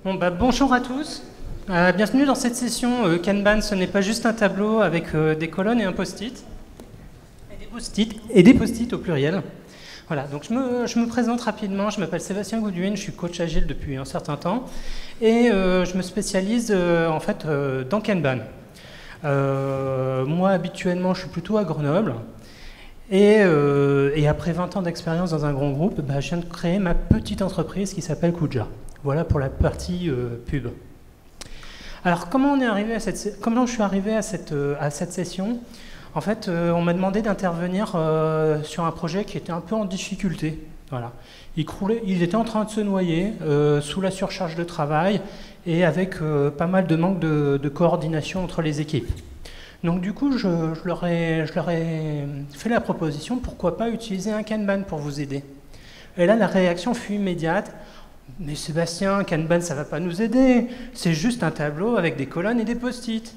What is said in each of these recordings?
Bonjour à tous. Bienvenue dans cette session Kanban. Ce n'est pas juste un tableau avec des colonnes et un post-it. Et des post-it au pluriel. Voilà, donc je me présente rapidement. Je m'appelle Sébastien Goudouin, je suis coach agile depuis un certain temps. Et je me spécialise en fait dans Kanban. Moi, habituellement, je suis plutôt à Grenoble. Et après 20 ans d'expérience dans un grand groupe, je viens de créer ma petite entreprise qui s'appelle Kuja. Voilà pour la partie pub. Alors, comment je suis arrivé à cette session? En fait, on m'a demandé d'intervenir sur un projet qui était un peu en difficulté. Voilà. Il était en train de se noyer sous la surcharge de travail et avec pas mal de manque de coordination entre les équipes. Donc du coup, je leur ai fait la proposition, pourquoi pas utiliser un Kanban pour vous aider. Et là, la réaction fut immédiate. Mais Sébastien, Kanban, ça ne va pas nous aider. C'est juste un tableau avec des colonnes et des post-it.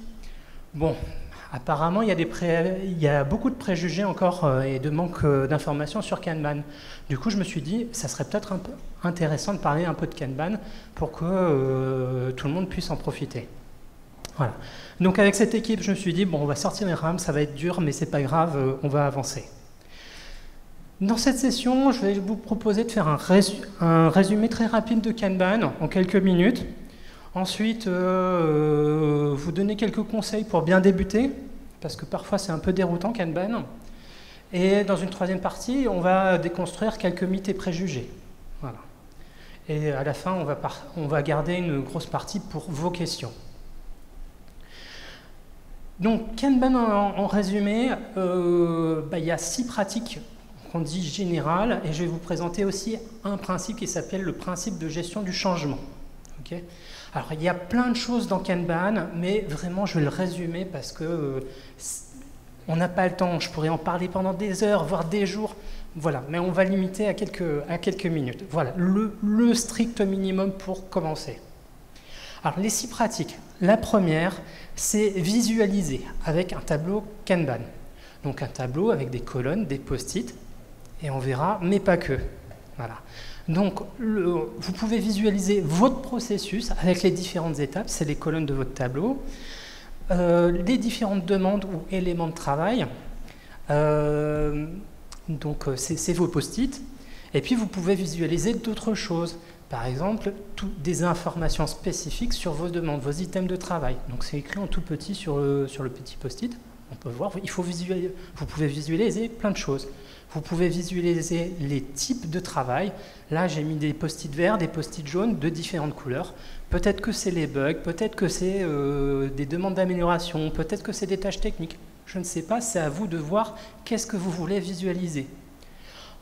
Bon, apparemment, il y a beaucoup de préjugés encore et de manque d'informations sur Kanban. Du coup, je me suis dit, ça serait peut-être un peu intéressant de parler un peu de Kanban pour que tout le monde puisse en profiter. Voilà. Donc avec cette équipe, je me suis dit, bon, on va sortir les rames, ça va être dur, mais c'est pas grave, on va avancer. Dans cette session, je vais vous proposer de faire un résumé très rapide de Kanban en quelques minutes. Ensuite, vous donner quelques conseils pour bien débuter, parce que parfois c'est un peu déroutant Kanban. Et dans une troisième partie, on va déconstruire quelques mythes et préjugés. Voilà. Et à la fin, on va garder une grosse partie pour vos questions. Donc, Kanban en résumé, il y a 6 pratiques qu'on dit générales, et je vais vous présenter aussi un principe qui s'appelle le principe de gestion du changement. Okay. Alors, il y a plein de choses dans Kanban, mais vraiment, je vais le résumer parce que on n'a pas le temps. Je pourrais en parler pendant des heures, voire des jours. Voilà, mais on va limiter à quelques minutes. Voilà, le strict minimum pour commencer. Alors, les 6 pratiques. La première, c'est visualiser avec un tableau Kanban. Donc un tableau avec des colonnes, des post-it, et on verra, mais pas que. Voilà. Donc vous pouvez visualiser votre processus avec les différentes étapes, c'est les colonnes de votre tableau, les différentes demandes ou éléments de travail, donc c'est vos post-it, et puis vous pouvez visualiser d'autres choses. Par exemple, des informations spécifiques sur vos demandes, vos items de travail. Donc c'est écrit en tout petit sur le petit post-it. On peut voir, vous pouvez visualiser plein de choses. Vous pouvez visualiser les types de travail. Là, j'ai mis des post-it verts, des post-it jaunes de différentes couleurs. Peut-être que c'est les bugs, peut-être que c'est des demandes d'amélioration, peut-être que c'est des tâches techniques. Je ne sais pas, c'est à vous de voir qu'est-ce que vous voulez visualiser.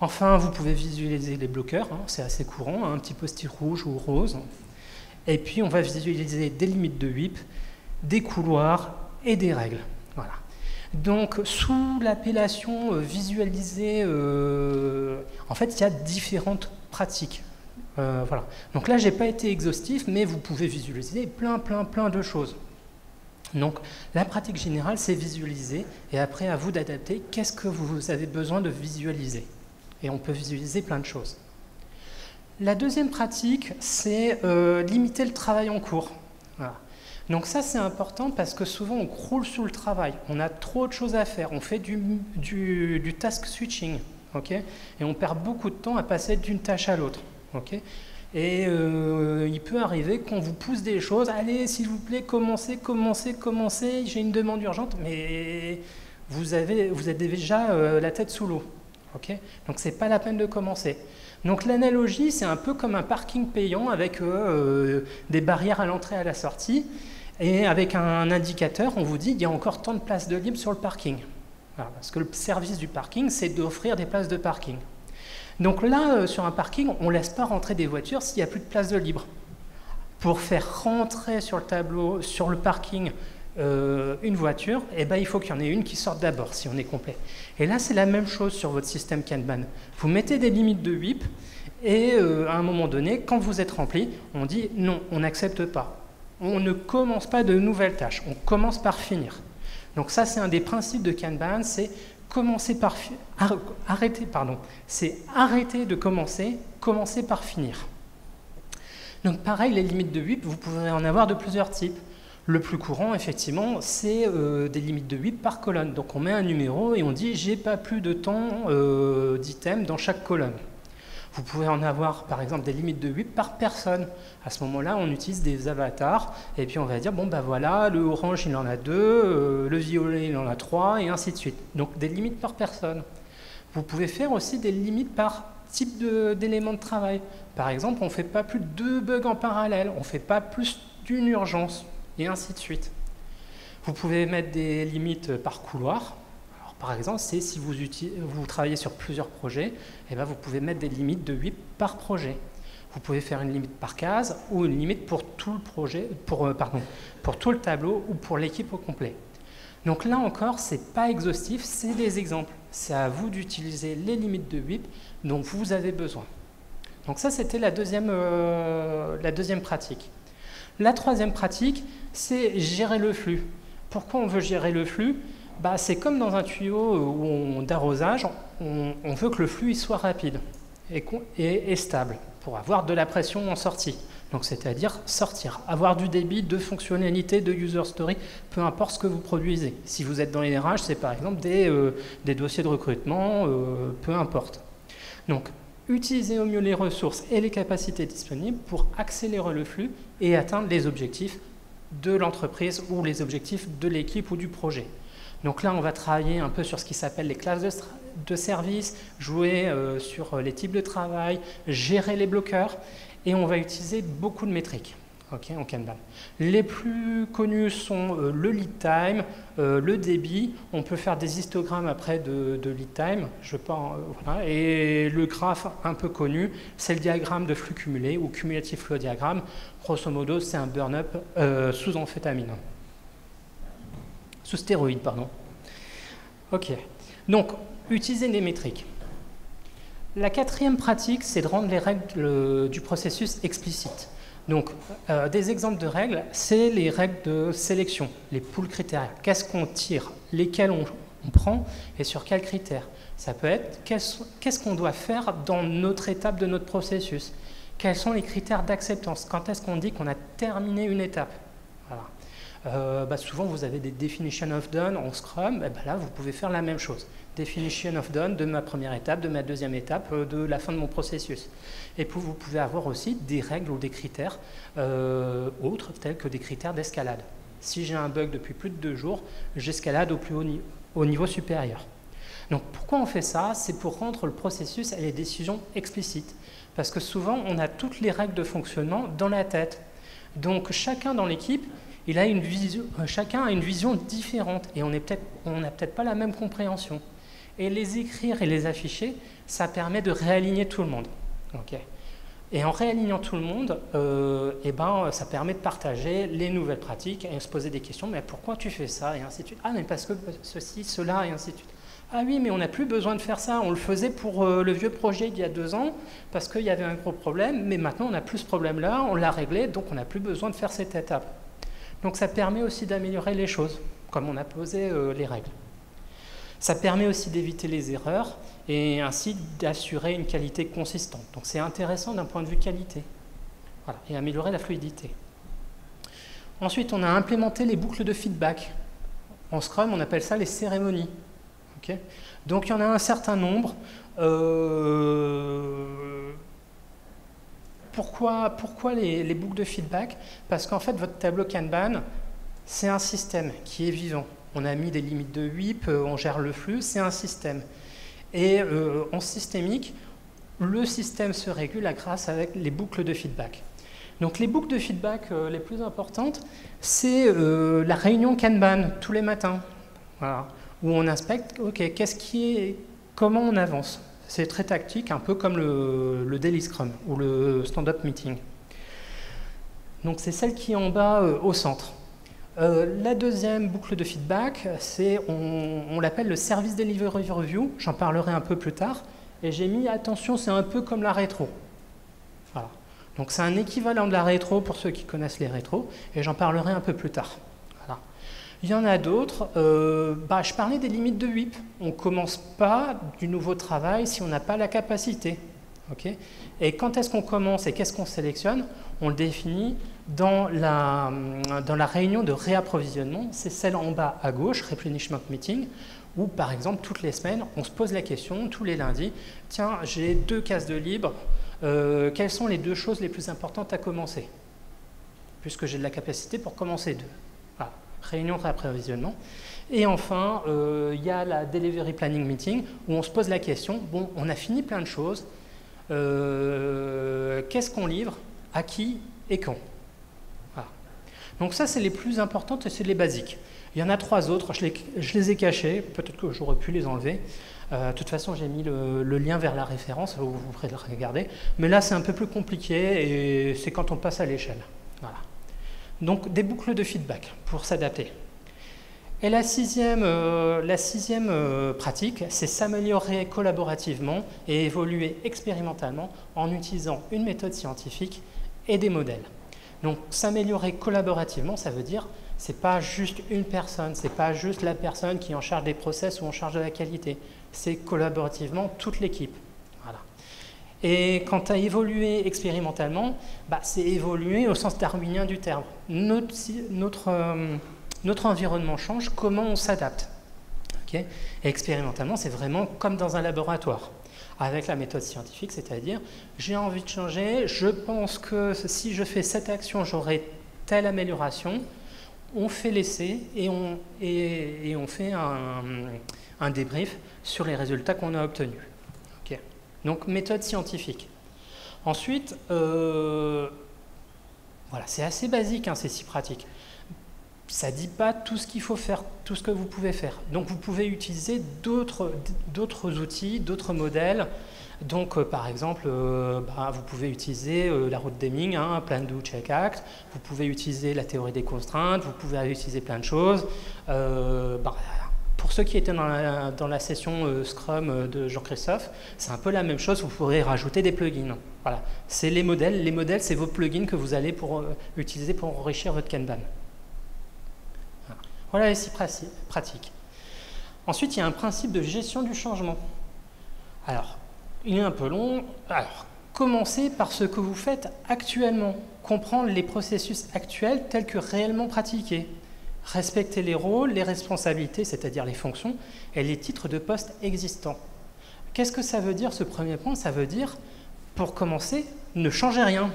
Enfin, vous pouvez visualiser les bloqueurs, hein, c'est assez courant, un petit post-it rouge ou rose. Et puis, on va visualiser des limites de WIP, des couloirs et des règles. Voilà. Donc, sous l'appellation visualiser, en fait, il y a différentes pratiques. Voilà. Donc là, je n'ai pas été exhaustif, mais vous pouvez visualiser plein de choses. Donc, la pratique générale, c'est visualiser, et après, à vous d'adapter, qu'est-ce que vous avez besoin de visualiser. Et on peut visualiser plein de choses. La deuxième pratique, c'est limiter le travail en cours. Voilà. Donc ça, c'est important parce que souvent, on croule sous le travail. On a trop de choses à faire. On fait du task switching. Okay, et on perd beaucoup de temps à passer d'une tâche à l'autre. Okay, et il peut arriver qu'on vous pousse des choses. Allez, s'il vous plaît, commencez. J'ai une demande urgente. Mais vous êtes déjà la tête sous l'eau. Okay, donc, ce n'est pas la peine de commencer. Donc, l'analogie, c'est un peu comme un parking payant avec des barrières à l'entrée et à la sortie. Et avec un indicateur, on vous dit qu'il y a encore tant de places de libre sur le parking. Voilà, parce que le service du parking, c'est d'offrir des places de parking. Donc là, sur un parking, on ne laisse pas rentrer des voitures s'il n'y a plus de place de libre. Pour faire rentrer sur le tableau, sur le parking, une voiture, eh ben, il faut qu'il y en ait une qui sorte d'abord, si on est complet. Et là, c'est la même chose sur votre système Kanban. Vous mettez des limites de WIP, et à un moment donné, quand vous êtes rempli, on dit non, on n'accepte pas. On ne commence pas de nouvelles tâches, on commence par finir. Donc ça, c'est un des principes de Kanban, c'est arrêter de commencer par finir. Donc pareil, les limites de WIP, vous pouvez en avoir de plusieurs types. Le plus courant, effectivement, c'est des limites de WIP par colonne. Donc on met un numéro et on dit « j'ai pas plus de temps d'items dans chaque colonne ». Vous pouvez en avoir, par exemple, des limites de WIP par personne. À ce moment-là, on utilise des avatars, et puis on va dire, bon, ben voilà, le orange, il en a 2, le violet, il en a 3, et ainsi de suite. Donc, des limites par personne. Vous pouvez faire aussi des limites par type d'éléments de travail. Par exemple, on ne fait pas plus de 2 bugs en parallèle, on ne fait pas plus d'une urgence, et ainsi de suite. Vous pouvez mettre des limites par couloir. Par exemple, c'est si vous travaillez sur plusieurs projets, eh bien, vous pouvez mettre des limites de WIP par projet. Vous pouvez faire une limite par case ou une limite pour tout le projet, pour tout le tableau ou pour l'équipe au complet. Donc là encore, ce n'est pas exhaustif, c'est des exemples. C'est à vous d'utiliser les limites de WIP dont vous avez besoin. Donc ça, c'était la deuxième pratique. La troisième pratique, c'est gérer le flux. Pourquoi on veut gérer le flux ? C'est comme dans un tuyau d'arrosage, on veut que le flux soit rapide et stable pour avoir de la pression en sortie. Donc c'est-à-dire sortir, avoir du débit, de fonctionnalités, de user story, peu importe ce que vous produisez. Si vous êtes dans les RH, c'est par exemple des dossiers de recrutement, peu importe. Donc utilisez au mieux les ressources et les capacités disponibles pour accélérer le flux et atteindre les objectifs de l'entreprise ou les objectifs de l'équipe ou du projet. Donc là, on va travailler un peu sur ce qui s'appelle les classes de services, jouer sur les types de travail, gérer les bloqueurs, et on va utiliser beaucoup de métriques en Kanban. Les plus connus sont le lead time, le débit, on peut faire des histogrammes après de lead time, voilà. Et le graphe un peu connu, c'est le diagramme de flux cumulé ou cumulative flow diagramme. Grosso modo, c'est un burn-up sous amphétamine. Sous stéroïdes, pardon. Ok. Donc, utiliser des métriques. La quatrième pratique, c'est de rendre les règles du processus explicites. Donc, des exemples de règles, c'est les règles de sélection, les pools critères. Qu'est-ce qu'on tire, lesquels on prend et sur quels critères. Ça peut être qu'est-ce qu'on doit faire dans notre étape de notre processus. Quels sont les critères d'acceptance. Quand est-ce qu'on dit qu'on a terminé une étape. Voilà. Souvent, vous avez des definition of done en Scrum. Là, vous pouvez faire la même chose. Definition of done de ma première étape, de ma deuxième étape, de la fin de mon processus. Et puis, vous pouvez avoir aussi des règles ou des critères autres, tels que des critères d'escalade. Si j'ai un bug depuis plus de 2 jours, j'escalade au niveau supérieur. Donc, pourquoi on fait ça? C'est pour rendre le processus et les décisions explicites. Parce que souvent, on a toutes les règles de fonctionnement dans la tête. Donc, chacun dans l'équipe, chacun a une vision différente et on n'a peut-être pas la même compréhension. Et les écrire et les afficher, ça permet de réaligner tout le monde. Okay. Et en réalignant tout le monde, ça permet de partager les nouvelles pratiques et se poser des questions. Mais pourquoi tu fais ça? Et ainsi de suite. Ah, mais parce que ceci, cela, et ainsi de suite. Ah oui, mais on n'a plus besoin de faire ça. On le faisait pour le vieux projet d'il y a 2 ans parce qu'il y avait un gros problème. Mais maintenant, on n'a plus ce problème-là. On l'a réglé, donc on n'a plus besoin de faire cette étape. Donc ça permet aussi d'améliorer les choses, comme on a posé les règles. Ça permet aussi d'éviter les erreurs et ainsi d'assurer une qualité consistante. Donc c'est intéressant d'un point de vue qualité. Voilà, et améliorer la fluidité. Ensuite, on a implémenté les boucles de feedback. En Scrum, on appelle ça les cérémonies. Okay. Donc il y en a un certain nombre. Pourquoi les boucles de feedback? Parce qu'en fait, votre tableau Kanban, c'est un système qui est vivant. On a mis des limites de WIP, on gère le flux, c'est un système. Et en systémique, le système se régule grâce avec les boucles de feedback. Donc les boucles de feedback les plus importantes, c'est la réunion Kanban tous les matins, voilà, où on inspecte, ok, comment on avance. C'est très tactique, un peu comme le Daily Scrum ou le Stand-Up Meeting. Donc c'est celle qui est en bas au centre. La deuxième boucle de feedback, on l'appelle le Service Delivery Review. J'en parlerai un peu plus tard. Et j'ai mis, attention, c'est un peu comme la rétro. Voilà. Donc c'est un équivalent de la rétro pour ceux qui connaissent les rétros. Et j'en parlerai un peu plus tard. Voilà. Il y en a d'autres. Je parlais des limites de WIP. On ne commence pas du nouveau travail si on n'a pas la capacité. Okay, et quand est-ce qu'on commence et qu'est-ce qu'on sélectionne? On le définit dans la réunion de réapprovisionnement. C'est celle en bas à gauche, Replenishment Meeting, où par exemple toutes les semaines, on se pose la question, tous les lundis, tiens, j'ai 2 cases de libre, quelles sont les 2 choses les plus importantes à commencer? Puisque j'ai de la capacité pour commencer 2. Voilà, réunion de réapprovisionnement. Et enfin, il y a la Delivery Planning Meeting, où on se pose la question, bon, on a fini plein de choses, qu'est-ce qu'on livre, à qui et quand. Voilà. Donc ça, c'est les plus importantes et c'est les basiques. Il y en a 3 autres, je les ai cachés, peut-être que j'aurais pu les enlever. De toute façon, j'ai mis le lien vers la référence, vous pourrez le regarder. Mais là, c'est un peu plus compliqué et c'est quand on passe à l'échelle. Voilà. Donc, des boucles de feedback pour s'adapter. Et la sixième pratique, c'est s'améliorer collaborativement et évoluer expérimentalement en utilisant une méthode scientifique et des modèles. Donc, s'améliorer collaborativement, ça veut dire c'est pas juste une personne, c'est pas juste la personne qui est en charge des process ou en charge de la qualité. C'est collaborativement toute l'équipe. Voilà. Et quant à évoluer expérimentalement, c'est évoluer au sens darwinien du terme. Notre environnement change, comment on s'adapte. Okay, et expérimentalement, c'est vraiment comme dans un laboratoire, avec la méthode scientifique, c'est-à-dire j'ai envie de changer, je pense que si je fais cette action, j'aurai telle amélioration. On fait l'essai et on fait un débrief sur les résultats qu'on a obtenus. Okay. Donc, méthode scientifique. Ensuite, voilà, c'est assez basique, hein, ces 6 pratiques. Ça ne dit pas tout ce qu'il faut faire, tout ce que vous pouvez faire. Donc, vous pouvez utiliser d'autres outils, d'autres modèles. Donc, par exemple, vous pouvez utiliser la route Deming, hein, Plan, Do, Check, Act. Vous pouvez utiliser la théorie des contraintes. Vous pouvez utiliser plein de choses. Pour ceux qui étaient dans la session Scrum de Jean-Christophe, c'est un peu la même chose. Vous pourrez rajouter des plugins. Voilà. C'est les modèles. Les modèles, c'est vos plugins que vous allez utiliser pour enrichir votre Kanban. Voilà les 6 pratiques. Ensuite, il y a un principe de gestion du changement. Alors, il est un peu long. Alors, commencez par ce que vous faites actuellement. Comprendre les processus actuels tels que réellement pratiqués. Respecter les rôles, les responsabilités, c'est-à-dire les fonctions, et les titres de poste existants. Qu'est-ce que ça veut dire, ce premier point? Ça veut dire, pour commencer, ne changez rien.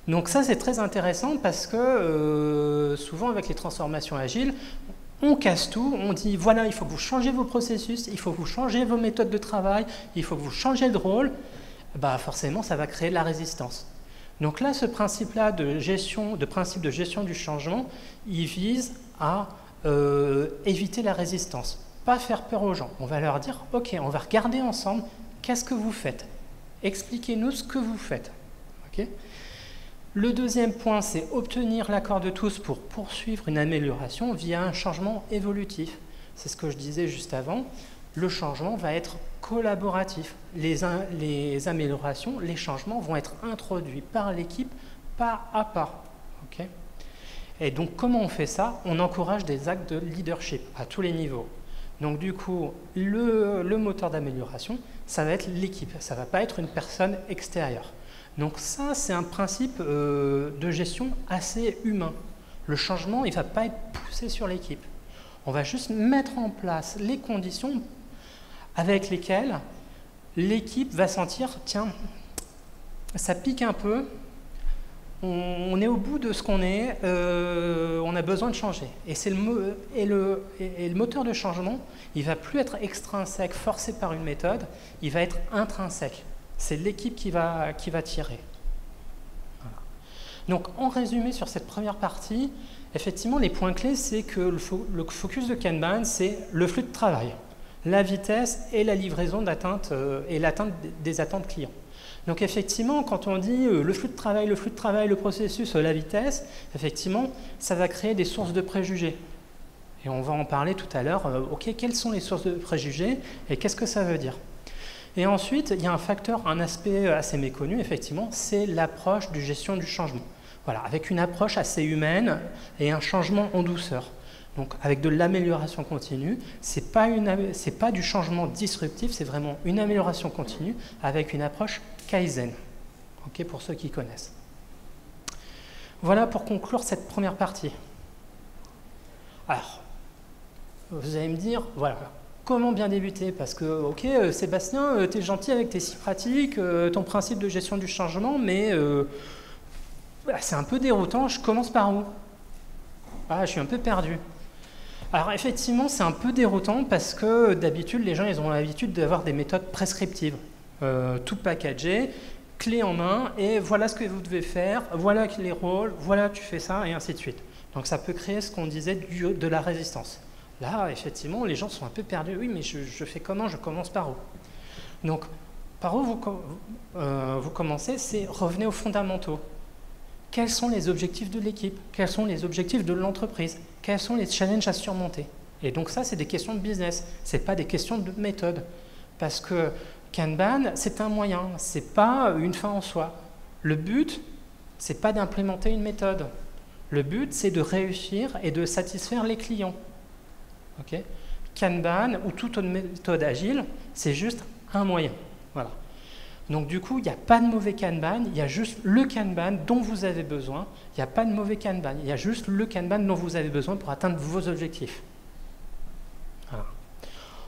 Donc ça, c'est très intéressant parce que souvent, avec les transformations agiles, on casse tout, on dit voilà, il faut que vous changez vos processus, il faut que vous changez vos méthodes de travail, il faut que vous changez de rôle. Forcément, ça va créer de la résistance. Donc là, ce principe-là de principe de gestion du changement, il vise à éviter la résistance, pas faire peur aux gens. On va leur dire ok, on va regarder ensemble qu'est-ce que vous faites. Expliquez-nous ce que vous faites. Okay. Le deuxième point, c'est obtenir l'accord de tous pour poursuivre une amélioration via un changement évolutif. C'est ce que je disais juste avant. Le changement va être collaboratif. Les améliorations, les changements vont être introduits par l'équipe pas à pas. Okay. Et donc, comment on fait ça? On encourage des actes de leadership à tous les niveaux. Donc, du coup, le moteur d'amélioration, ça va être l'équipe. Ça ne va pas être une personne extérieure. Donc ça, c'est un principe de gestion assez humain. Le changement, il ne va pas être poussé sur l'équipe. On va juste mettre en place les conditions avec lesquelles l'équipe va sentir, tiens, ça pique un peu, on est au bout de ce qu'on est, on a besoin de changer. Et le moteur de changement, il ne va plus être extrinsèque, forcé par une méthode, il va être intrinsèque. C'est l'équipe qui va tirer. Voilà. Donc, en résumé sur cette première partie, effectivement, les points clés, c'est que le focus de Kanban, c'est le flux de travail, la vitesse et la livraison d'atteinte et l'atteinte des attentes clients. Donc, effectivement, quand on dit le flux de travail, le processus, la vitesse, effectivement, ça va créer des sources de préjugés. Et on va en parler tout à l'heure. OK, quelles sont les sources de préjugés et qu'est-ce que ça veut dire? Et ensuite, il y a un aspect assez méconnu, effectivement, c'est l'approche de gestion du changement. Voilà, avec une approche assez humaine et un changement en douceur. Donc avec de l'amélioration continue, c'est pas du changement disruptif, c'est vraiment une amélioration continue avec une approche Kaizen. Ok, pour ceux qui connaissent. Voilà pour conclure cette première partie. Alors, vous allez me dire, voilà, comment bien débuter? Parce que, ok, Sébastien, tu es gentil avec tes 6 pratiques, ton principe de gestion du changement, mais c'est un peu déroutant, je commence par où? Ah, je suis un peu perdu. Alors effectivement, c'est un peu déroutant parce que d'habitude, les gens ils ont l'habitude d'avoir des méthodes prescriptives, tout packagé, clé en main, et voilà ce que vous devez faire, voilà les rôles, voilà tu fais ça, et ainsi de suite. Donc ça peut créer ce qu'on disait de la résistance. Là, effectivement, les gens sont un peu perdus. Oui, mais je fais comment? Je commence par où? Donc, par où vous commencez? C'est revenez aux fondamentaux. Quels sont les objectifs de l'équipe? Quels sont les objectifs de l'entreprise? Quels sont les challenges à surmonter? Et donc ça, c'est des questions de business, ce n'est pas des questions de méthode. Parce que Kanban, c'est un moyen, ce n'est pas une fin en soi. Le but, ce n'est pas d'implémenter une méthode. Le but, c'est de réussir et de satisfaire les clients. Okay? Kanban, ou toute autre méthode agile, c'est juste un moyen. Voilà. Donc du coup, il n'y a pas de mauvais Kanban, il y a juste le Kanban dont vous avez besoin. Il n'y a pas de mauvais Kanban, il y a juste le Kanban dont vous avez besoin pour atteindre vos objectifs. Voilà.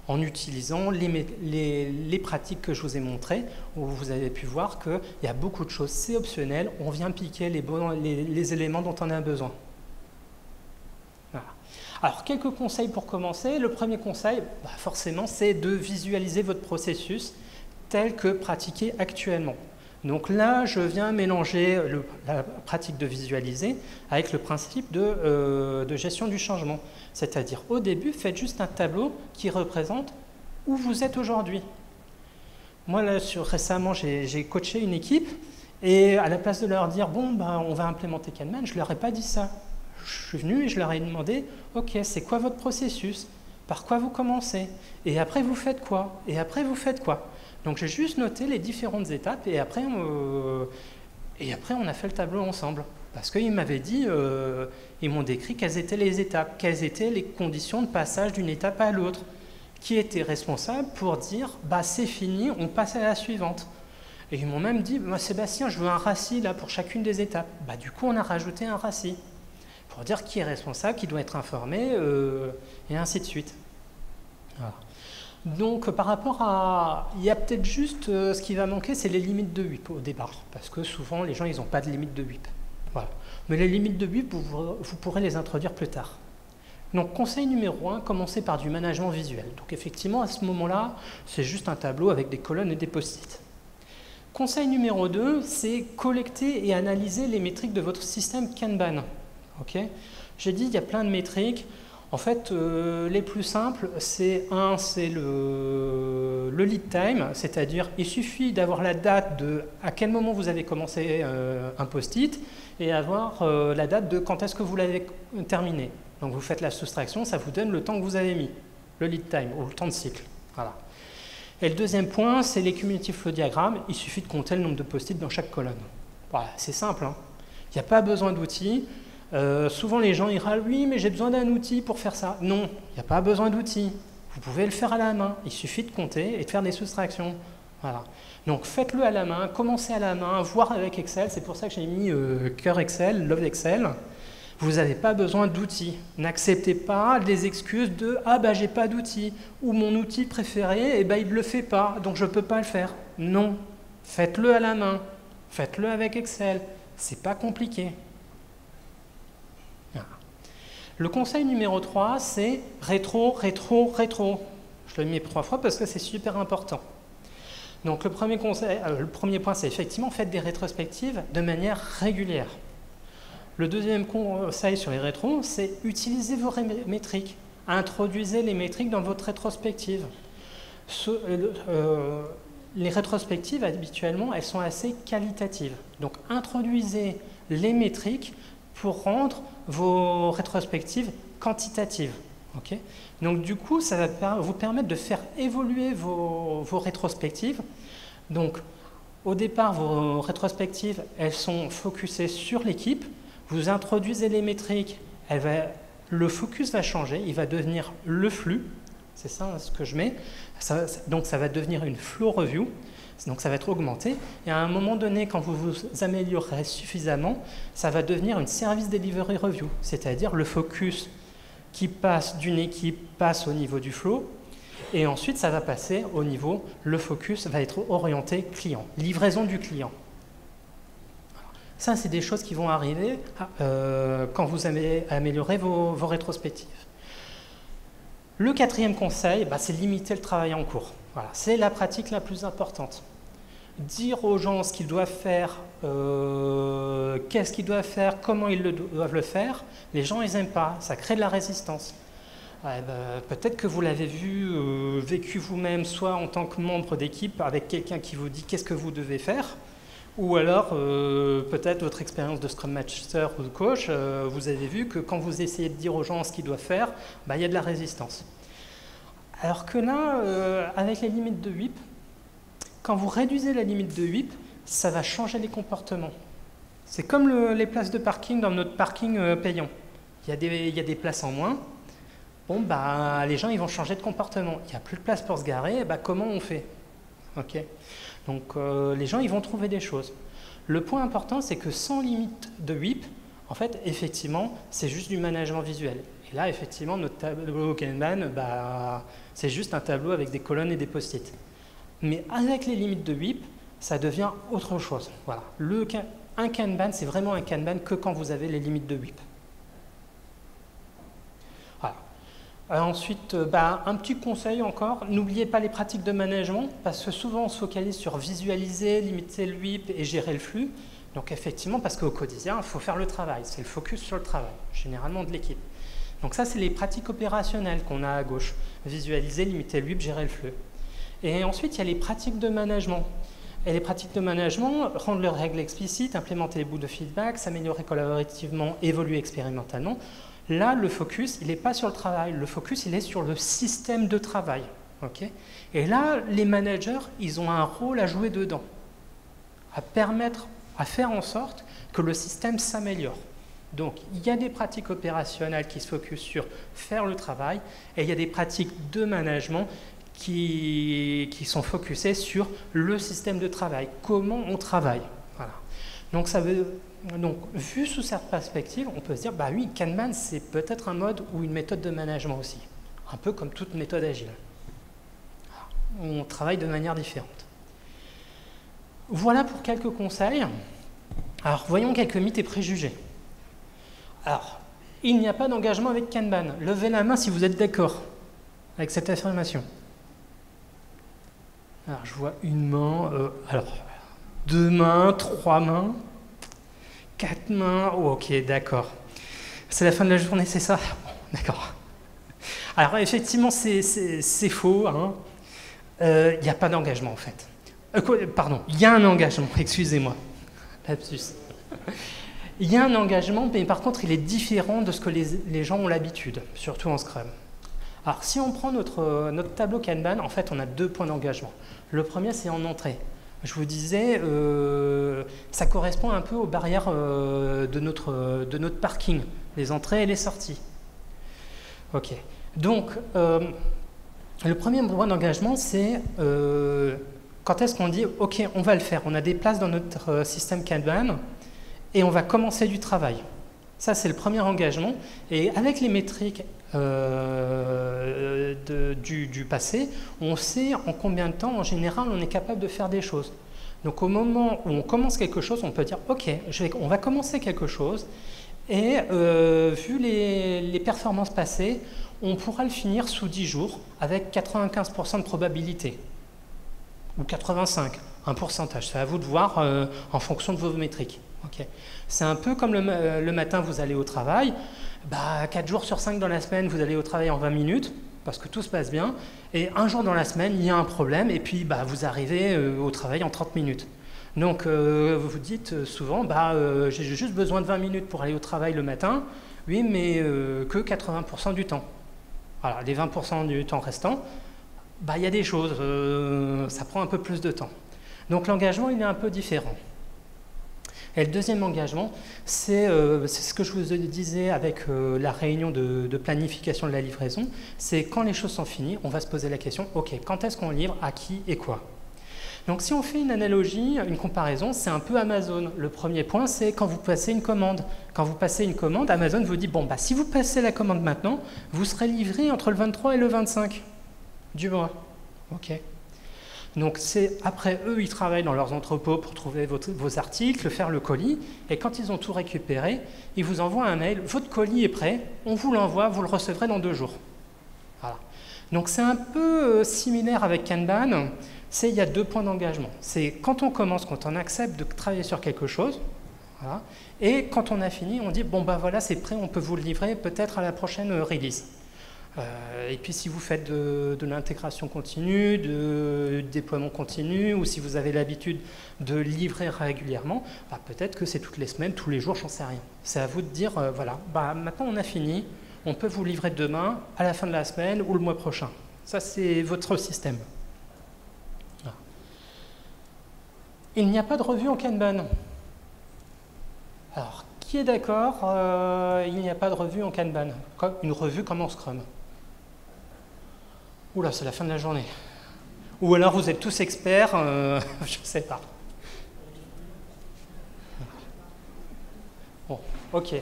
En utilisant les pratiques que je vous ai montrées, où vous avez pu voir qu'il y a beaucoup de choses, c'est optionnel, on vient piquer les éléments dont on a besoin. Voilà. Alors, quelques conseils pour commencer. Le premier conseil, forcément, c'est de visualiser votre processus tel que pratiqué actuellement. Donc là, je viens mélanger la pratique de visualiser avec le principe de gestion du changement. C'est-à-dire, au début, faites juste un tableau qui représente où vous êtes aujourd'hui. Moi, là, récemment, j'ai coaché une équipe et à la place de leur dire, bon, on va implémenter Kanban, je ne leur ai pas dit ça. Je suis venu et je leur ai demandé, ok, c'est quoi votre processus? Par quoi vous commencez? Et après, vous faites quoi? Et après, vous faites quoi? Donc j'ai juste noté les différentes étapes et après on a fait le tableau ensemble. Parce qu'ils m'avaient dit, ils m'ont décrit quelles étaient les étapes, quelles étaient les conditions de passage d'une étape à l'autre, qui était responsable pour dire, c'est fini, on passe à la suivante. Et ils m'ont même dit, Sébastien, je veux un RACI là pour chacune des étapes. Du coup, on a rajouté un RACI pour dire qui est responsable, qui doit être informé, et ainsi de suite. Voilà. Donc par rapport à... Il y a peut-être juste ce qui va manquer, c'est les limites de WIP au départ. Parce que souvent, les gens, ils n'ont pas de limite de WIP. Voilà. Mais les limites de WIP, vous pourrez les introduire plus tard. Donc conseil numéro 1, commencez par du management visuel. Donc effectivement, à ce moment-là, c'est juste un tableau avec des colonnes et des post-it. Conseil numéro 2, c'est collecter et analyser les métriques de votre système Kanban. Okay. J'ai dit, il y a plein de métriques. En fait, les plus simples, c'est le lead time, c'est-à-dire il suffit d'avoir la date à quel moment vous avez commencé un post-it et avoir la date de quand est-ce que vous l'avez terminé. Donc vous faites la soustraction, ça vous donne le temps que vous avez mis, le lead time ou le temps de cycle. Voilà. Et le deuxième point, c'est les cumulative flow diagrammes. Il suffit de compter le nombre de post-it dans chaque colonne. Voilà, c'est simple, hein. Il n'y a pas besoin d'outils. Souvent les gens ils râlent, oui mais j'ai besoin d'un outil pour faire ça. Non, il n'y a pas besoin d'outils. Vous pouvez le faire à la main. Il suffit de compter et de faire des soustractions. Voilà. Donc faites-le à la main, commencez à la main, voire avec Excel. C'est pour ça que j'ai mis cœur Excel, love Excel. Vous n'avez pas besoin d'outils. N'acceptez pas des excuses de « Ah j'ai pas d'outils » ou « Mon outil préféré, il ne le fait pas, donc je ne peux pas le faire ». Non, faites-le à la main. Faites-le avec Excel. C'est pas compliqué. Le conseil numéro 3, c'est rétro, rétro, rétro. Je le mets 3 fois parce que c'est super important. Donc le premier point, c'est effectivement faites des rétrospectives de manière régulière. Le deuxième conseil sur les rétros, c'est utilisez vos métriques. Introduisez les métriques dans votre rétrospective. Les rétrospectives, habituellement, elles sont assez qualitatives. Donc introduisez les métriques pour rendre vos rétrospectives quantitatives. Okay. Donc du coup, ça va vous permettre de faire évoluer vos rétrospectives. Donc au départ, vos rétrospectives, elles sont focusées sur l'équipe. Vous introduisez les métriques, elles le focus va changer, il va devenir le flux, c'est ça ce que je mets, donc ça va devenir une flow review, donc ça va être augmenté, et à un moment donné, quand vous vous améliorerez suffisamment, ça va devenir une service delivery review, c'est-à-dire le focus qui passe d'une équipe passe au niveau du flow, et ensuite ça va passer au niveau, le focus va être orienté client, livraison du client. Ça, c'est des choses qui vont arriver quand vous améliorez vos rétrospectives. Le quatrième conseil, c'est limiter le travail en cours. Voilà, c'est la pratique la plus importante. Dire aux gens ce qu'ils doivent faire, qu'est-ce qu'ils doivent faire, comment ils doivent le faire, les gens, ils n'aiment pas, ça crée de la résistance. Ouais, peut-être que vous l'avez vécu vous-même, soit en tant que membre d'équipe, avec quelqu'un qui vous dit qu'est-ce que vous devez faire, ou alors peut-être votre expérience de Scrum Master ou de coach, vous avez vu que quand vous essayez de dire aux gens ce qu'ils doivent faire, il y a de la résistance. Alors que là, avec les limites de WIP, quand vous réduisez la limite de WIP, ça va changer les comportements. C'est comme les places de parking dans notre parking payant. Il y a des places en moins. Bon, les gens ils vont changer de comportement. Il n'y a plus de place pour se garer, comment on fait? Okay. Donc les gens ils vont trouver des choses. Le point important, c'est que sans limite de WIP, en fait, effectivement, c'est juste du management visuel. Et là, effectivement, notre tableau Kanban, c'est juste un tableau avec des colonnes et des post-it. Mais avec les limites de WIP, ça devient autre chose. Voilà. Un Kanban, c'est vraiment un Kanban que quand vous avez les limites de WIP. Voilà. Ensuite, un petit conseil encore, n'oubliez pas les pratiques de management, parce que souvent on se focalise sur visualiser, limiter le WIP et gérer le flux. Donc effectivement, parce qu'au quotidien, il faut faire le travail, c'est le focus sur le travail, généralement de l'équipe. Donc ça, c'est les pratiques opérationnelles qu'on a à gauche. Visualiser, limiter le WIP, gérer le flux. Et ensuite, il y a les pratiques de management. Et les pratiques de management, rendre leurs règles explicites, implémenter les boucles de feedback, s'améliorer collaborativement, évoluer expérimentalement. Là, le focus, il n'est pas sur le travail. Le focus, il est sur le système de travail. Okay. Et là, les managers, ils ont un rôle à jouer dedans, à faire en sorte que le système s'améliore. Donc, il y a des pratiques opérationnelles qui se focusent sur faire le travail, et il y a des pratiques de management qui sont focusées sur le système de travail, comment on travaille. Voilà. Donc, vu sous cette perspective, on peut se dire, oui, Kanban, c'est peut-être un mode ou une méthode de management aussi, un peu comme toute méthode agile. On travaille de manière différente. Voilà pour quelques conseils. Alors, voyons quelques mythes et préjugés. Alors, il n'y a pas d'engagement avec Kanban. Levez la main si vous êtes d'accord avec cette affirmation. Alors, je vois une main, alors, 2 mains, 3 mains, 4 mains, ok, d'accord. C'est la fin de la journée, c'est ça? Bon, d'accord. Alors, effectivement, c'est faux. Il n'y a pas d'engagement, en fait. Pardon, il y a un engagement, excusez-moi. Lapsus. Il y a un engagement, mais par contre, il est différent de ce que les gens ont l'habitude, surtout en Scrum. Alors, si on prend notre tableau Kanban, en fait, on a 2 points d'engagement. Le premier, c'est en entrée. Je vous disais, ça correspond un peu aux barrières de notre parking, les entrées et les sorties. Ok. Donc, le premier point d'engagement, c'est quand est-ce qu'on dit, ok, on va le faire. On a des places dans notre système Kanban et on va commencer du travail. Ça, c'est le premier engagement. Et avec les métriques du passé, on sait en combien de temps, en général, on est capable de faire des choses. Donc, au moment où on commence quelque chose, on peut dire, OK, on va commencer quelque chose. Et vu les performances passées, on pourra le finir sous 10 jours avec 95% de probabilité. Ou 85%, un pourcentage. C'est à vous de voir en fonction de vos métriques. Okay. C'est un peu comme le matin, vous allez au travail. 4 jours sur 5 dans la semaine, vous allez au travail en 20 minutes, parce que tout se passe bien. Et un jour dans la semaine, il y a un problème, et puis vous arrivez au travail en 30 minutes. Donc, vous vous dites souvent, j'ai juste besoin de 20 minutes pour aller au travail le matin. Oui, mais que 80% du temps. Voilà, les 20% du temps restant, il y a des choses, ça prend un peu plus de temps. Donc, l'engagement, il est un peu différent. Et le deuxième engagement, c'est ce que je vous disais avec la réunion de planification de la livraison, c'est quand les choses sont finies, on va se poser la question, ok, quand est-ce qu'on livre, à qui et quoi? Donc si on fait une analogie, une comparaison, c'est un peu Amazon. Le premier point, c'est quand vous passez une commande. Quand vous passez une commande, Amazon vous dit, bon, bah, si vous passez la commande maintenant, vous serez livré entre le 23 et le 25 du mois. Ok. Donc après, eux, ils travaillent dans leurs entrepôts pour trouver vos articles, faire le colis, et quand ils ont tout récupéré, ils vous envoient un mail, votre colis est prêt, on vous l'envoie, vous le recevrez dans 2 jours. Voilà. Donc c'est un peu similaire avec Kanban. Il y a 2 points d'engagement. C'est quand on commence, quand on accepte de travailler sur quelque chose, voilà, et quand on a fini, on dit, bon ben voilà, c'est prêt, on peut vous le livrer peut-être à la prochaine release. Et puis si vous faites de l'intégration continue, du déploiement continu, ou si vous avez l'habitude de livrer régulièrement, bah, peut-être que c'est toutes les semaines, tous les jours, j'en sais rien. C'est à vous de dire, voilà, bah, maintenant on a fini, on peut vous livrer demain, à la fin de la semaine ou le mois prochain. Ça, c'est votre système. Il n'y a pas de revue en Kanban. Alors, qui est d'accord, il n'y a pas de revue en Kanban, une revue comme en Scrum? Oula, c'est la fin de la journée. Ou alors vous êtes tous experts, je ne sais pas. Bon, ok.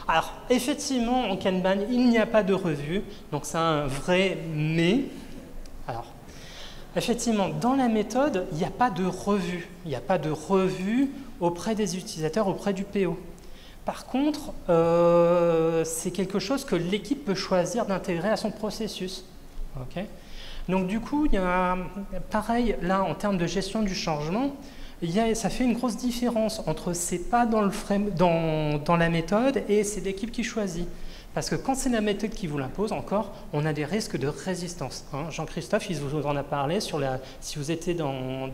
Alors, effectivement, en Kanban, il n'y a pas de revue, donc c'est un vrai mais. Alors, effectivement, dans la méthode, il n'y a pas de revue. Il n'y a pas de revue auprès des utilisateurs, auprès du PO. Par contre, c'est quelque chose que l'équipe peut choisir d'intégrer à son processus. Okay. Donc du coup, il y a pareil, là, en termes de gestion du changement, ça fait une grosse différence entre c'est pas dans la méthode et c'est l'équipe qui choisit. Parce que quand c'est la méthode qui vous l'impose, encore, on a des risques de résistance. Hein. Jean-Christophe, il vous en a parlé, si vous étiez dans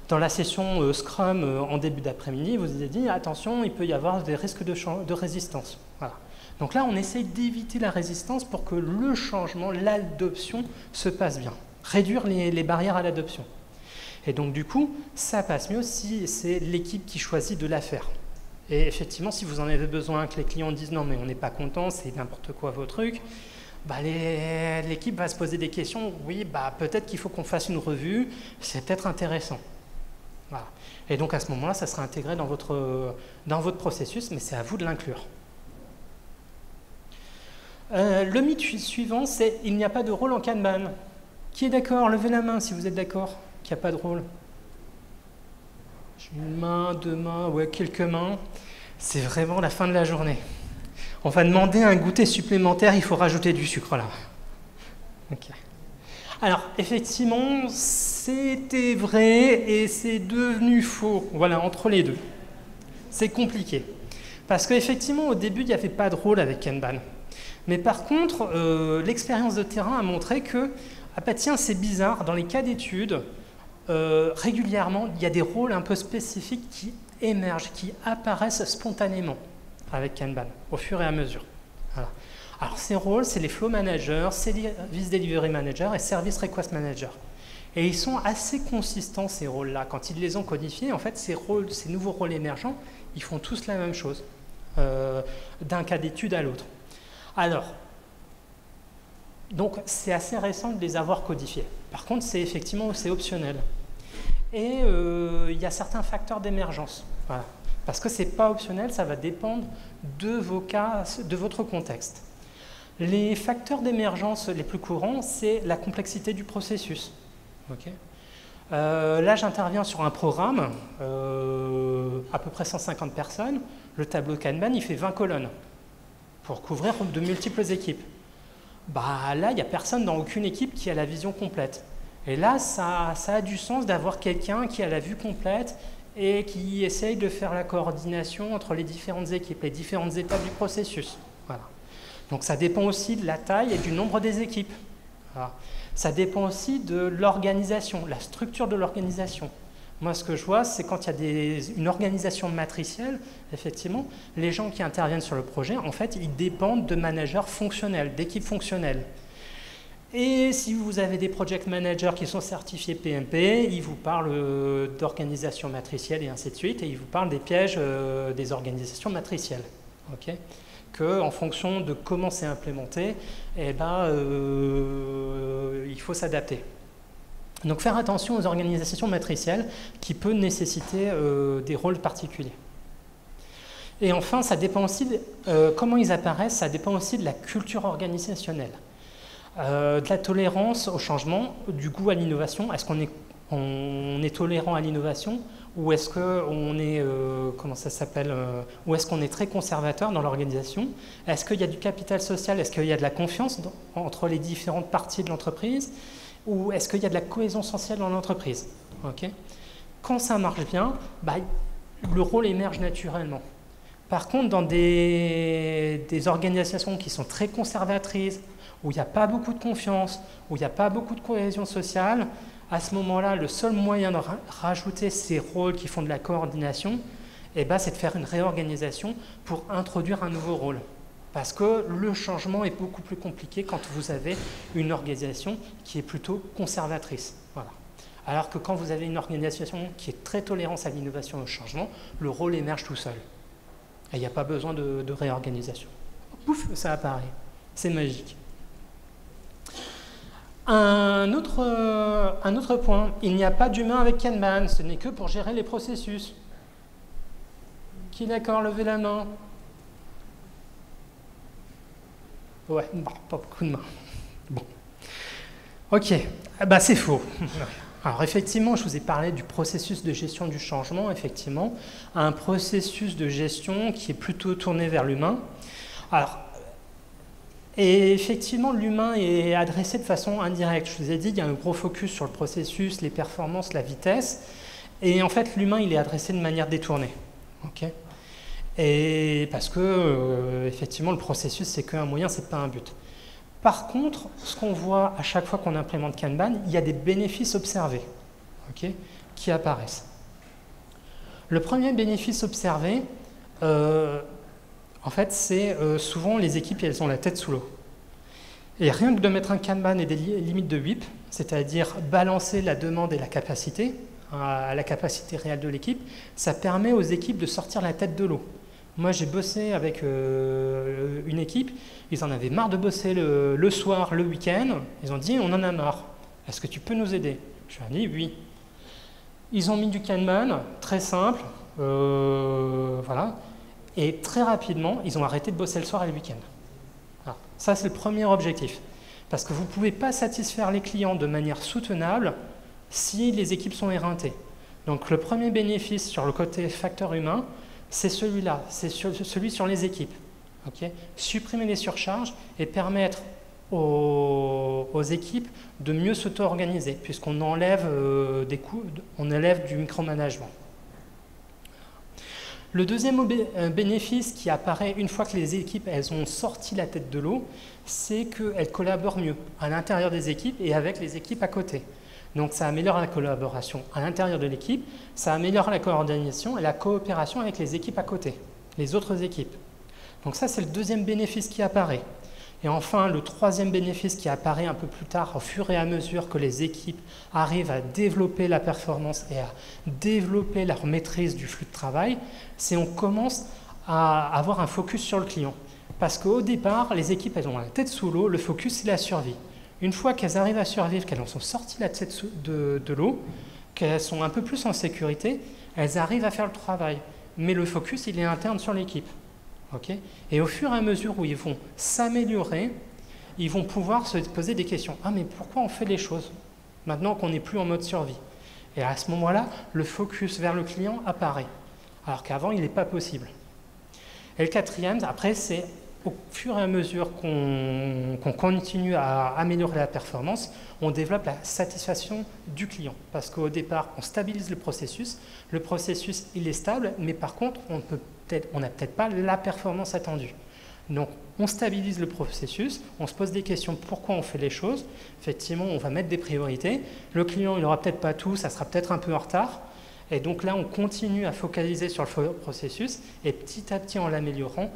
la session Scrum en début d'après-midi, il vous a dit, attention, il peut y avoir des risques de résistance. Voilà. Donc là, on essaye d'éviter la résistance pour que le changement, l'adoption, se passe bien. Réduire les barrières à l'adoption. Et donc du coup, ça passe mieux si c'est l'équipe qui choisit de la faire. Et effectivement, si vous en avez besoin, que les clients disent non mais on n'est pas content, c'est n'importe quoi vos trucs, bah l'équipe va se poser des questions, oui, bah peut-être qu'il faut qu'on fasse une revue, c'est peut-être intéressant. Voilà. Et donc à ce moment-là, ça sera intégré dans votre processus, mais c'est à vous de l'inclure. Le mythe suivant, c'est il n'y a pas de rôle en Kanban. Qui est d'accord? Levez la main si vous êtes d'accord qu'il n'y a pas de rôle. J'ai une main, 2 mains, ouais, quelques mains. C'est vraiment la fin de la journée. On va demander un goûter supplémentaire, il faut rajouter du sucre là. Okay. Alors, effectivement, c'était vrai et c'est devenu faux. Voilà, entre les deux. C'est compliqué. Parce qu'effectivement, au début, il n'y avait pas de rôle avec Kanban. Mais par contre, l'expérience de terrain a montré que, ah bah tiens, c'est bizarre, dans les cas d'études, régulièrement, il y a des rôles un peu spécifiques qui émergent, qui apparaissent spontanément avec Kanban, au fur et à mesure. Voilà. Alors ces rôles, c'est les Flow Managers, Service Delivery Manager et Service Request Manager. Et ils sont assez consistants, ces rôles-là. Quand ils les ont codifiés, en fait, ces nouveaux rôles émergents, ils font tous la même chose, d'un cas d'étude à l'autre. Alors, donc c'est assez récent de les avoir codifiés. Par contre, c'est optionnel. Et il y a certains facteurs d'émergence. Voilà. Parce que ce n'est pas optionnel, ça va dépendre de vos cas, de votre contexte. Les facteurs d'émergence les plus courants, c'est la complexité du processus. Okay. Là, j'interviens sur un programme, à peu près 150 personnes. Le tableau Kanban, il fait 20 colonnes pour couvrir de multiples équipes. Bah, là, il n'y a personne dans aucune équipe qui a la vision complète. Et là, ça a du sens d'avoir quelqu'un qui a la vue complète et qui essaye de faire la coordination entre les différentes équipes, les différentes étapes du processus. Voilà. Donc ça dépend aussi de la taille et du nombre des équipes. Voilà. Ça dépend aussi de l'organisation, la structure de l'organisation. Moi, ce que je vois, c'est quand il y a une organisation matricielle, effectivement, les gens qui interviennent sur le projet, en fait, ils dépendent de managers fonctionnels, d'équipes fonctionnelles. Et si vous avez des project managers qui sont certifiés PMP, ils vous parlent d'organisation matricielle et ainsi de suite, et ils vous parlent des pièges des organisations matricielles. Okay, que, en fonction de comment c'est implémenté, eh ben, il faut s'adapter. Donc faire attention aux organisations matricielles qui peuvent nécessiter des rôles particuliers. Et enfin, ça dépend aussi de comment ils apparaissent, ça dépend aussi de la culture organisationnelle. De la tolérance au changement, du goût à l'innovation. Est-ce qu'on est tolérant à l'innovation ou est-ce qu'on est, comment ça s'appelle, ou est-ce qu'on est très conservateur dans l'organisation? Est-ce qu'il y a du capital social? Est-ce qu'il y a de la confiance entre les différentes parties de l'entreprise? Ou est-ce qu'il y a de la cohésion sociale dans l'entreprise? Okay. Quand ça marche bien, bah, le rôle émerge naturellement. Par contre, dans des organisations qui sont très conservatrices, où il n'y a pas beaucoup de confiance, où il n'y a pas beaucoup de cohésion sociale, à ce moment-là, le seul moyen de rajouter ces rôles qui font de la coordination, eh ben, c'est de faire une réorganisation pour introduire un nouveau rôle. Parce que le changement est beaucoup plus compliqué quand vous avez une organisation qui est plutôt conservatrice. Voilà. Alors que quand vous avez une organisation qui est très tolérante à l'innovation et au changement, le rôle émerge tout seul. Et il n'y a pas besoin de réorganisation. Pouf, ça apparaît. C'est magique. Un autre point, il n'y a pas d'humain avec Kanban, ce n'est que pour gérer les processus. Qui est d'accord? Levez la main. Ouais, bon, pas beaucoup de mains. Bon. Ok, bah, c'est faux. Alors effectivement, je vous ai parlé du processus de gestion du changement, effectivement, un processus de gestion qui est plutôt tourné vers l'humain. Alors, et effectivement, l'humain est adressé de façon indirecte. Je vous ai dit, il y a un gros focus sur le processus, les performances, la vitesse. Et en fait, l'humain, il est adressé de manière détournée. Okay, et parce que, effectivement, le processus, c'est qu'un moyen, c'est pas un but. Par contre, ce qu'on voit à chaque fois qu'on implémente Kanban, il y a des bénéfices observés, okay, qui apparaissent. Le premier bénéfice observé, en fait, c'est souvent les équipes, elles ont la tête sous l'eau. Et rien que de mettre un Kanban et des limites de WIP, c'est-à-dire balancer la demande et la capacité, à la capacité réelle de l'équipe, ça permet aux équipes de sortir la tête de l'eau. Moi, j'ai bossé avec une équipe, ils en avaient marre de bosser le soir, le week-end. Ils ont dit, on en a marre. Est-ce que tu peux nous aider? Je leur ai dit, oui. Ils ont mis du Kanban, très simple, voilà. Et très rapidement, ils ont arrêté de bosser le soir et le week-end. Alors, ça, c'est le premier objectif. Parce que vous ne pouvez pas satisfaire les clients de manière soutenable si les équipes sont éreintées. Donc, le premier bénéfice sur le côté facteur humain, c'est celui-là, c'est celui sur les équipes. Okay, supprimer les surcharges et permettre aux équipes de mieux s'auto-organiser, puisqu'on enlève des coûts, on enlève du micromanagement. Le deuxième bénéfice qui apparaît une fois que les équipes elles ont sorti la tête de l'eau, c'est qu'elles collaborent mieux à l'intérieur des équipes et avec les équipes à côté. Donc ça améliore la collaboration à l'intérieur de l'équipe, ça améliore la coordination et la coopération avec les équipes à côté, les autres équipes. Donc ça, c'est le deuxième bénéfice qui apparaît. Et enfin, le troisième bénéfice qui apparaît un peu plus tard, au fur et à mesure que les équipes arrivent à développer la performance et à développer leur maîtrise du flux de travail, c'est qu'on commence à avoir un focus sur le client. Parce qu'au départ, les équipes, elles ont la tête sous l'eau, le focus, c'est la survie. Une fois qu'elles arrivent à survivre, qu'elles en sont sorties la tête de l'eau, qu'elles sont un peu plus en sécurité, elles arrivent à faire le travail. Mais le focus, il est interne sur l'équipe. Okay, et au fur et à mesure où ils vont s'améliorer, ils vont pouvoir se poser des questions. Ah, mais pourquoi on fait les choses maintenant qu'on n'est plus en mode survie? Et à ce moment-là, le focus vers le client apparaît, alors qu'avant, il n'est pas possible. Et le quatrième, après, c'est au fur et à mesure qu'on continue à améliorer la performance, on développe la satisfaction du client. Parce qu'au départ, on stabilise le processus, il est stable, mais par contre, on n'a peut-être pas la performance attendue. Donc, on stabilise le processus, on se pose des questions pourquoi on fait les choses. Effectivement, on va mettre des priorités. Le client, il n'aura peut-être pas tout, ça sera peut-être un peu en retard. Et donc là, on continue à focaliser sur le processus et petit à petit, en l'améliorant,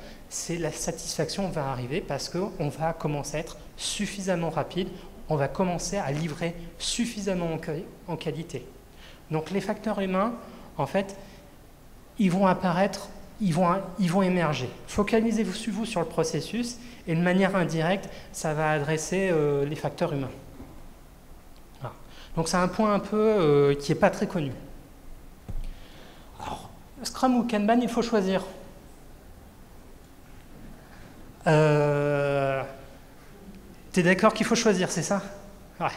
la satisfaction va arriver parce qu'on va commencer à être suffisamment rapide on va commencer à livrer suffisamment en qualité. Donc les facteurs humains, en fait, ils vont apparaître, ils vont émerger. Focalisez-vous sur le processus et de manière indirecte, ça va adresser les facteurs humains. Voilà. Donc c'est un point un peu qui n'est pas très connu. Alors, Scrum ou Kanban, il faut choisir. T'es d'accord qu'il faut choisir, c'est ça? Ouais.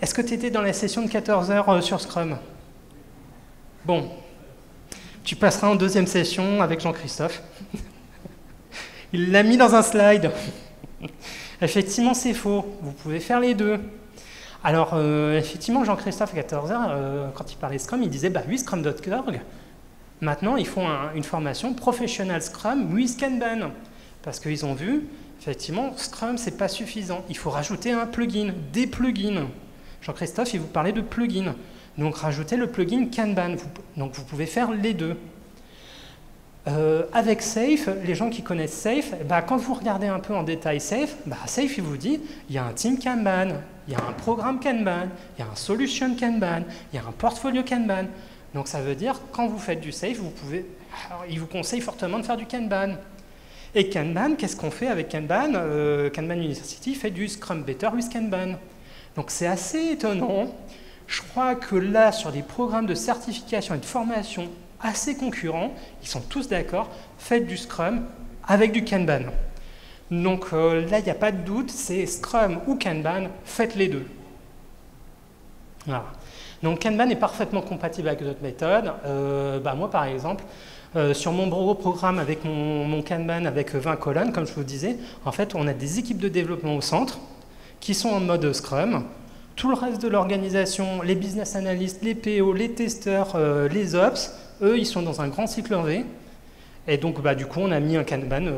Est-ce que tu étais dans la session de 14 heures sur Scrum? Bon. Tu passeras en deuxième session avec Jean-Christophe. Il l'a mis dans un slide. Effectivement, c'est faux. Vous pouvez faire les deux. Alors, effectivement, Jean-Christophe, à 14 heures, quand il parlait Scrum, il disait, bah oui, Scrum.org. Maintenant, ils font une formation Professional Scrum with Kanban. Parce qu'ils ont vu, effectivement, Scrum, c'est pas suffisant. Il faut rajouter un plugin, des plugins. Jean-Christophe, il vous parlait de plugins. Donc, rajoutez le plugin Kanban. Donc, vous pouvez faire les deux. Avec Safe, les gens qui connaissent Safe, bah, quand vous regardez un peu en détail Safe, bah, Safe, il vous dit, il y a un team Kanban, il y a un programme Kanban, il y a un solution Kanban, il y a un portfolio Kanban. Donc, ça veut dire, quand vous faites du Safe, alors, il vous conseille fortement de faire du Kanban. Et Kanban, qu'est-ce qu'on fait avec Kanban? Kanban University fait du Scrum Better with Kanban. Donc c'est assez étonnant. Je crois que là, sur des programmes de certification et de formation assez concurrents, ils sont tous d'accord, faites du Scrum avec du Kanban. Donc là, il n'y a pas de doute, c'est Scrum ou Kanban, faites les deux. Voilà. Donc Kanban est parfaitement compatible avec d'autres méthodes. Moi, par exemple, sur mon gros programme avec mon Kanban avec 20 colonnes, comme je vous disais, en fait, on a des équipes de développement au centre qui sont en mode Scrum. Tout le reste de l'organisation, les business analysts, les PO, les testeurs, les ops, eux, ils sont dans un grand cycle V. Et donc, du coup, on a mis un Kanban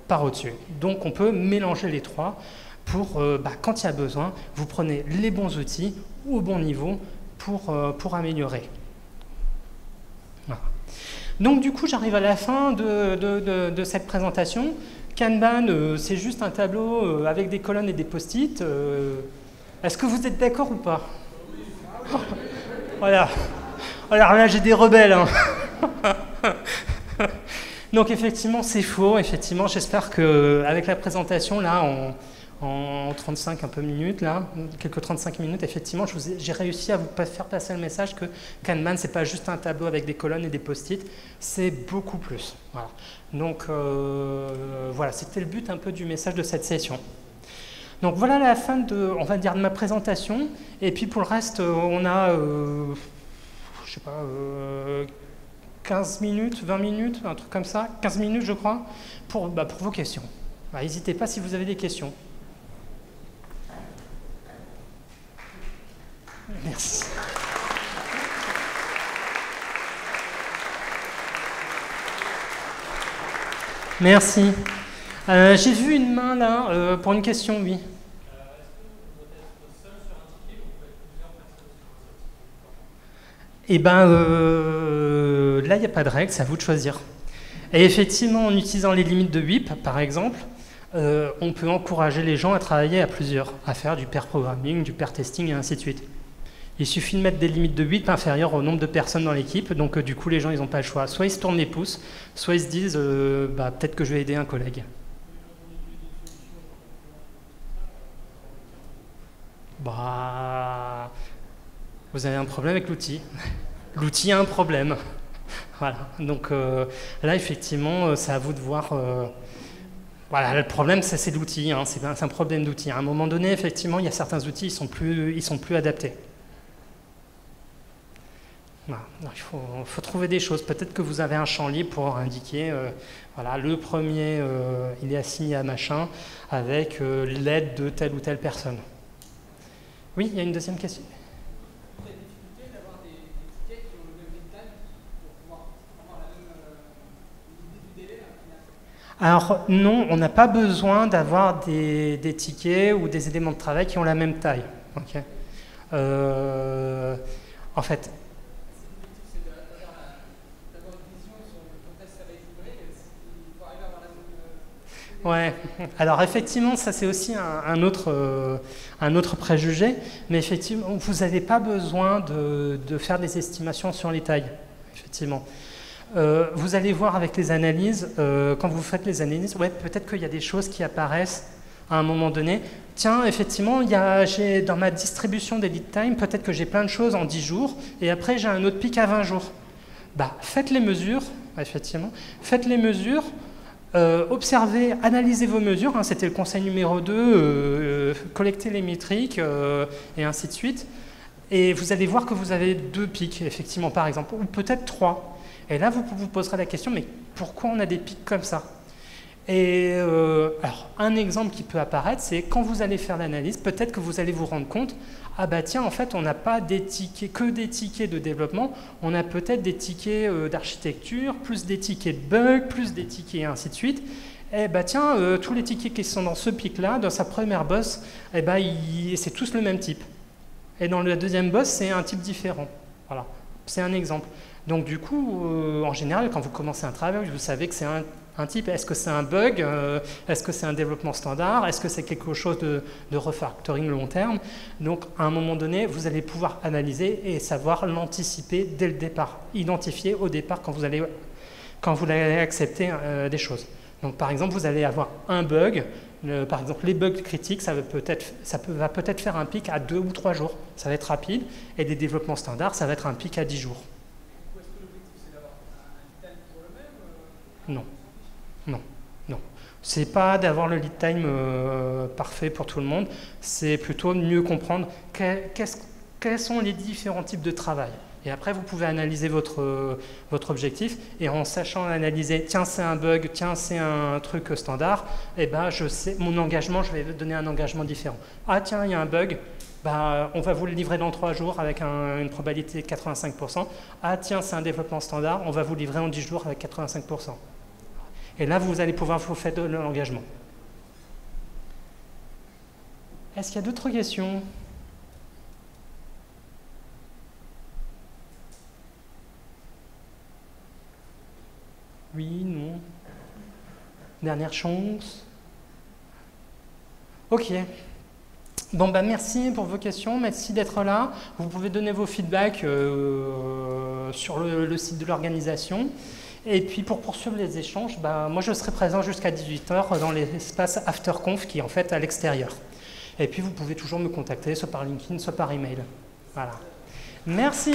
par au-dessus. Donc, on peut mélanger les trois pour, quand il y a besoin, vous prenez les bons outils au bon niveau pour améliorer. Voilà. Donc du coup, j'arrive à la fin de cette présentation. Kanban, c'est juste un tableau avec des colonnes et des post-it. Est-ce que vous êtes d'accord ou pas? Voilà. Alors là, j'ai des rebelles. Hein. Donc effectivement, c'est faux. Effectivement, j'espère qu'avec la présentation, là, en 35 un peu minutes, là, quelques 35 minutes, effectivement, j'ai réussi à vous faire passer le message que Kanban, c'est pas juste un tableau avec des colonnes et des post-it, c'est beaucoup plus. Voilà. Donc voilà, c'était le but un peu du message de cette session. Donc voilà la fin on va dire, de ma présentation. Et puis pour le reste, on a, je sais pas, 15 minutes, 20 minutes, un truc comme ça, 15 minutes je crois, pour vos questions. N'hésitez pas si vous avez des questions. Merci. Merci. J'ai vu une main là pour une question, oui. Eh bien, là, il n'y a pas de règle, c'est à vous de choisir. Et effectivement, en utilisant les limites de WIP, par exemple, on peut encourager les gens à travailler à plusieurs, à faire du pair programming, du pair testing et ainsi de suite. Il suffit de mettre des limites de WIP inférieures au nombre de personnes dans l'équipe, donc du coup, les gens, ils n'ont pas le choix. Soit ils se tournent les pouces, soit ils se disent peut-être que je vais aider un collègue. Vous avez un problème avec l'outil. L'outil a un problème. Voilà. Donc là, effectivement, c'est à vous de voir. Voilà, le problème, c'est l'outil. Hein. C'est un problème d'outil. À un moment donné, effectivement, il y a certains outils, ils sont plus adaptés. Voilà. Donc, il faut trouver des choses. Peut-être que vous avez un champ libre pour indiquer, voilà, le premier, il est assigné à machin, avec l'aide de telle ou telle personne. Oui, il y a une deuxième question. Il y a des difficultés d'avoir des tickets qui ont le même deadline pour pouvoir avoir la même idée du délai. Alors non, on n'a pas besoin d'avoir des tickets ou des éléments de travail qui ont la même taille. Okay. En fait, c'est d'avoir une vision sur quand est-ce que ça va être livré, il faut arriver à avoir la même. Ouais, alors effectivement, ça c'est aussi un autre préjugé, mais effectivement, vous n'avez pas besoin de faire des estimations sur les tailles, effectivement. Vous allez voir avec les analyses, quand vous faites les analyses, ouais, peut-être qu'il y a des choses qui apparaissent à un moment donné. Tiens, effectivement, j'ai dans ma distribution des lead time, peut-être que j'ai plein de choses en 10 jours, et après j'ai un autre pic à 20 jours. Bah, faites les mesures, effectivement, faites les mesures, observez, analysez vos mesures, hein, c'était le conseil numéro 2, collectez les métriques, et ainsi de suite, et vous allez voir que vous avez 2 pics, effectivement, par exemple, ou peut-être 3. Et là, vous vous poserez la question, mais pourquoi on a des pics comme ça? Et alors, un exemple qui peut apparaître, c'est quand vous allez faire l'analyse, peut-être que vous allez vous rendre compte, ah bah tiens, en fait, on n'a pas que des tickets de développement, on a peut-être des tickets d'architecture, plus des tickets de bugs, plus des tickets et ainsi de suite. Et bah tiens, tous les tickets qui sont dans ce pic-là, dans sa première boss, eh bah, c'est tous le même type. Et dans la deuxième boss, c'est un type différent. Voilà, c'est un exemple. Donc du coup, en général, quand vous commencez un travail, vous savez que c'est un type. Est-ce que c'est un bug? Est-ce que c'est un développement standard? Est-ce que c'est quelque chose de refactoring long terme? Donc à un moment donné, vous allez pouvoir analyser et savoir l'anticiper dès le départ, identifier au départ quand vous allez accepter des choses. Donc par exemple, vous allez avoir un bug. Par exemple, les bugs critiques, va peut-être faire un pic à 2 ou 3 jours. Ça va être rapide. Et des développements standards, ça va être un pic à 10 jours. Est-ce que l'objectif c'est d'avoir un lead time toujours le même Non, non, non. C'est pas d'avoir le lead time parfait pour tout le monde. C'est plutôt de mieux comprendre quels sont les différents types de travail. Et après, vous pouvez analyser votre objectif et en sachant analyser, tiens, c'est un bug, tiens, c'est un truc standard, et ben, je sais, mon engagement, je vais donner un engagement différent. Ah, tiens, il y a un bug, bah, on va vous le livrer dans 3 jours avec une probabilité de 85%. Ah, tiens, c'est un développement standard, on va vous livrer en 10 jours avec 85%. Et là, vous allez pouvoir vous faire de l'engagement. Est-ce qu'il y a d'autres questions ? Oui, non. Dernière chance. Ok. Bon, bah merci pour vos questions, merci d'être là. Vous pouvez donner vos feedbacks sur le site de l'organisation. Et puis pour poursuivre les échanges, bah, moi je serai présent jusqu'à 18 h dans l'espace AfterConf qui est en fait à l'extérieur. Et puis vous pouvez toujours me contacter, soit par LinkedIn, soit par email. Voilà. Merci.